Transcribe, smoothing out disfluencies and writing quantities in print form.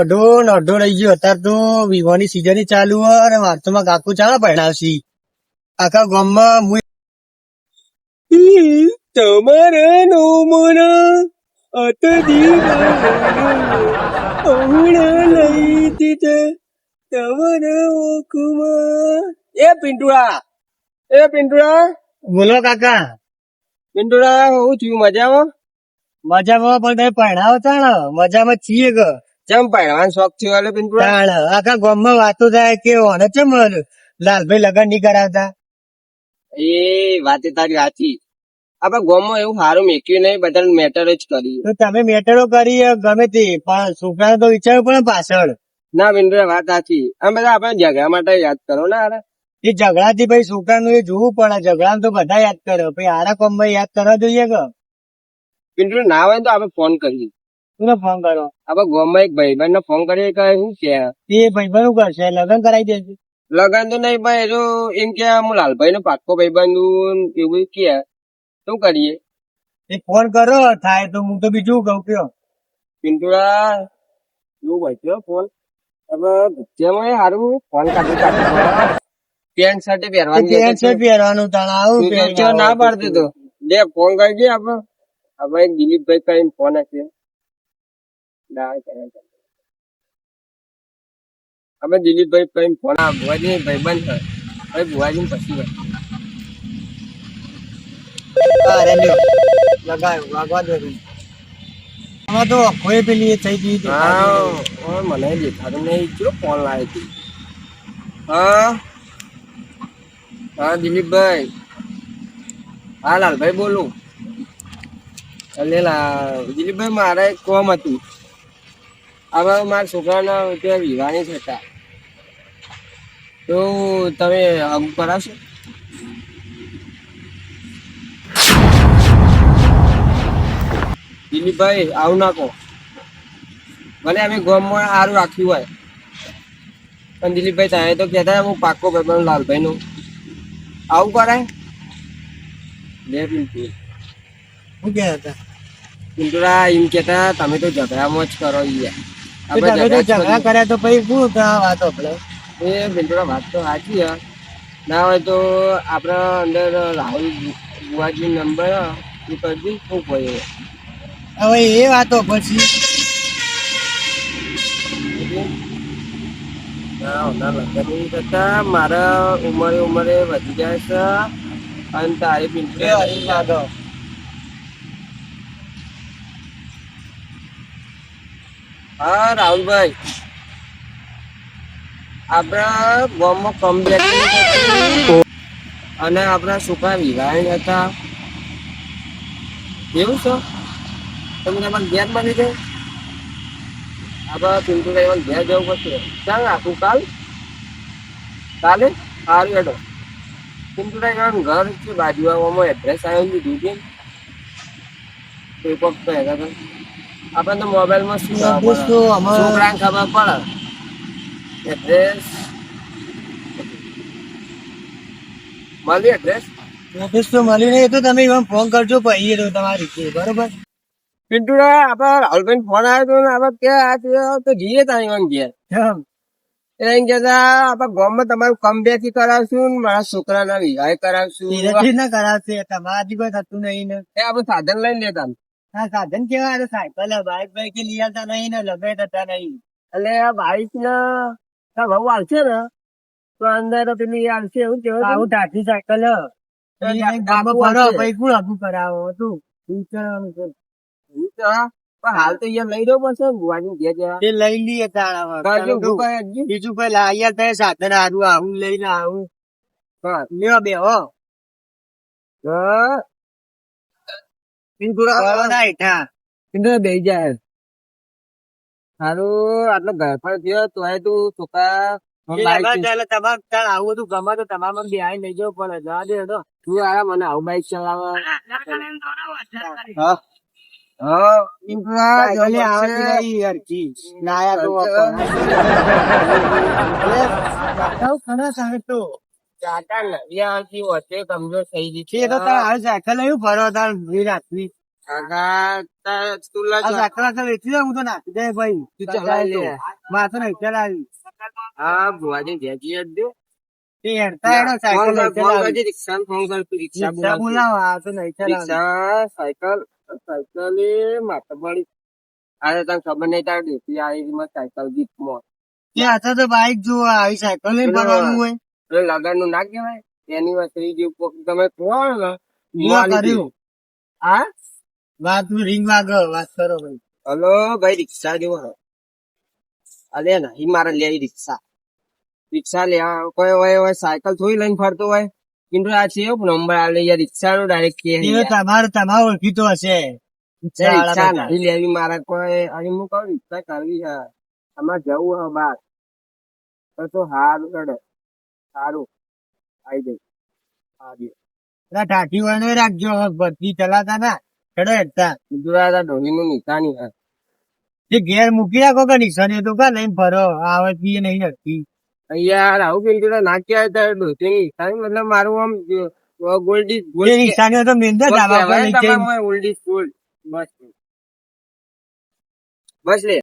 અઢો ને અઢો રહી ગયો. અત્યારે તો વિવાની સીઝન ચાલુ હોય અને વારસોમાં કાકુ ચાલે પરણાવશી આખા ગામમાં. તમારા નોમરા અતદી અહુણા લઈ દીધા તમારા ઓખમાં. એ પિંટુડા બોલો કાકા. પિંટુડા હું થયું મજામાં? મજામાં પણ તમે પરણાવો તાણ મજામાં છીએ કે ચમ પરણવાનો શોખ થયો? એટલે પિંટુડા આખા ગામમાં વાતો થાય કે ઓને ચમ લાલભાઈ લગન નહીં કરાવતા. એ વાત તારી સાચી. આપડે ગામમાં એવું સારું મેક્યું નહીં, બધા મેટર જ કરી. તો તમે મેટરો કરી ગમે તે, પણ છોકરાને તો વિચારવું પડે પાછળ. ના પિંટુડા વાત સાચી. આમ બધા આપણે ઝઘડા માટે યાદ કરો ને. અરે એ ઝઘડા થી ભાઈ છોકરાનું એ જોવું પડે. ઝઘડા તો બધા યાદ કરે, ભાઈ આરા કોમ માં યાદ કરવા જોઈએ કે પિન્ટુ ના હોય તો આપણે ફોન કરીએ. શું ફોન કરો? આપડે ગામમાં એક ભાઈબંધ ને ફોન કરીએ કે શું કે એ ભાઈબંધ શું કરશે? લગ્ન કરાવી દેશે. લગ્ન તો નહીં ભાઈ, જો એમ કે હું લાલભાઈ નો પાક્કો ભાઈબંધ એવું કે શું કરીએ? એ ફોન કરો થાય તો હું તો બીજું કઉ કયો પિન્ટુડા એવું ભાઈ ફોન હવે જેમાં સારું ફોન કાઢી પેન્ટ શર્ટ પહેરવાનું. પેન્ટ શર્ટ પહેરવાનું તાણા આવું ના પાડતું તો જે ફોન કરી દે આપડે. હવે દિલીપભાઈ કઈ ફોન હશે હવે દિલીપભાઈ કઈ ફોન ભુવાજી ભાઈબંધ છે. હવે ભુવાજી પછી લગાવ્યું વાગવા દો. આમાં તો કોઈ પેલી થઈ ગઈ. મને દેખાતું નહીં. જો ફોન લાવે છે. હા દિલીપભાઈ. હા લાલભાઈ બોલું. દિલીપભાઈ મારે એક કોમ હતું. હવે મારા છોકરાના ત્યાં વિવાની હતા તો તમે હગ કરાવશો? દિલીપભાઈ આવું ના કહો. ભલે અમે ગામમાં સારું રાખ્યું હોય પણ દિલીપભાઈ તમે તો કહેતા હું પાક્કો ભાઈબંધ લાલભાઈ નું આવું કરાય? બે પિન્ટુ શું કહેતા હતા? પિન્ટુરા એમ કેતા તમે તો ઝઘડામાં જ કરો. ઝઘડા કર્યા તો પછી શું વાતો આપણે એ પિન્ટુરા વાત તો સાચી હે. ના હોય તો આપણા અંદર રાહુલ બુવાજી નંબર એ કરજી શું કહ્યું. હવે એ વાતો પછી લગ્ન કરતા મારા ઉંમરે વધી જાય છે અને તારી પિન્ટુ હા રાહુલભાઈ આપણા ગામમાં કમબેક અને આપણા છોકરા વિવાહ હતા. એવું છે તમે તમારે ઘેર મળી જાય. આપડે પિન્ટુ ઘેર જવું પડશે. ચાલ રાખું કાલે સારું હેડો. પિન્ટુ ઘર છે બાજુ આવવામાં એડ્રેસ આવ્યું દીધું છે આપડે તો મોબાઈલમાં શું છોકરાને ખબર પડે. એડ્રેસ મળ્યું? એડ્રેસ તો મળ્યું નહીં. તો તમે ફોન કરજો પછી તો તમારી રીતે બરોબર. પિન્ટુડા આપડે રાહુલભાઈ ફોન આવ્યો હતો ને આપડે ક્યાં તો જઈએ ત્યાં ઘેર એમ કેતા આપડા ગામમાં તમારું કમબેક કરાવશું ને મારા છોકરાના વિવાહ કરાવશું. ના કરાવશે તમારાથી કોઈ થતું નહીં ને. એ આપડે સાધન લઈને લેતા. હા સાધન કેવા? સાયકલ બાઈક બાઈક લઈ આવતા નહીં ને લગાઈ થતા નહીં. એટલે આ બાઈક ના ભાવ આવશે ને તો અંદર પેલી આવશે. એવું કેવું આવું ટાઢી સાયકલ પછી કોણ આગું કરાવો તું વિચારવાનું છે. હાલ તો અહીંયા લઈ રહ્યો પડશે ભુવાની ઘેર જવા. એ લઈ લઈએ બીજું કઈ લાયા થાય સાધન સારું આવું લઈને આવું લેવા બે હો. બે જાય સારું. આટલો ઘરફળ થયો તો તું છોકરા તમારે આવું હતું ગમે તો તમારે બે આઈ લઈ જવું પડે. જવા દે તો તું આ મને આવું બાઈક ચલાવવા કમજોર થઈ ગઈ છે. સાયકલ એવું ફરો તાર રાખવી કાકા તું આ સાકરા તો વેચી દે, હું તો નાખી દે ભાઈ. તું ચલાવી લે. માથે નહીં ચલાવી. હા ભુવાજી ભેગી જ દે. તે હેડતા હેડો સાયકલ નહીં ચલાવી. રિક્ષા ફોન કર રિક્ષા રિક્ષા બોલાવો, આ તો નહીં ચલાવી. રિક્ષા સાયકલ એ માથે પડી. અરે તને ખબર નહીં તારે ડેટી આવી સાયકલ ગીફ્ટમાં ત્યાં હતા તો બાઈક જોવા આવી, સાયકલ લઈને ફરવાનું હોય. લગન નું ના કહેવાય એનિવર્સરી જેવું તમે કહો ને હું કર્યું. હા વાત રિંગ વાગે, વાત કરો ભાઈ. હલો ભાઈ રિક્ષા જેવો અરે નહીં મારે લેવી રિક્ષા લેવા કોઈ હોય સાયકલ થોડી લઈને ફરતો હોય কিন্তু આ છે નંબર આલે યાર રિક્ષા નો ડાયરેક્ટ કે તમારે ઓળખીતો હશે. રિક્ષા નહીં લેવી મારે કોઈ અને હું કહું રિક્ષા કરવી છે અમારે જવું છે બાર તો સારું ચડે સારું આવી જાય ટાટી વાળો રાખજો, ભરતી ચલાતા ના ચડે હેડતા. ગુજરાત ધોની નું નિશાની છે જે ઘેર મૂકી રાખો કે નિશાની તો કા લઈને ફરો, આવે પીએ નહીં નડતી. યાર આવું પિંટુ નાખ્યા હતા ધોતી ની નિશાની મતલબ મારું આમ ગોલ્ડી નિશાનીઓ તો મેંદા ધાબા પર નીચે ઓલ્ડી સ્કૂલ બસ લે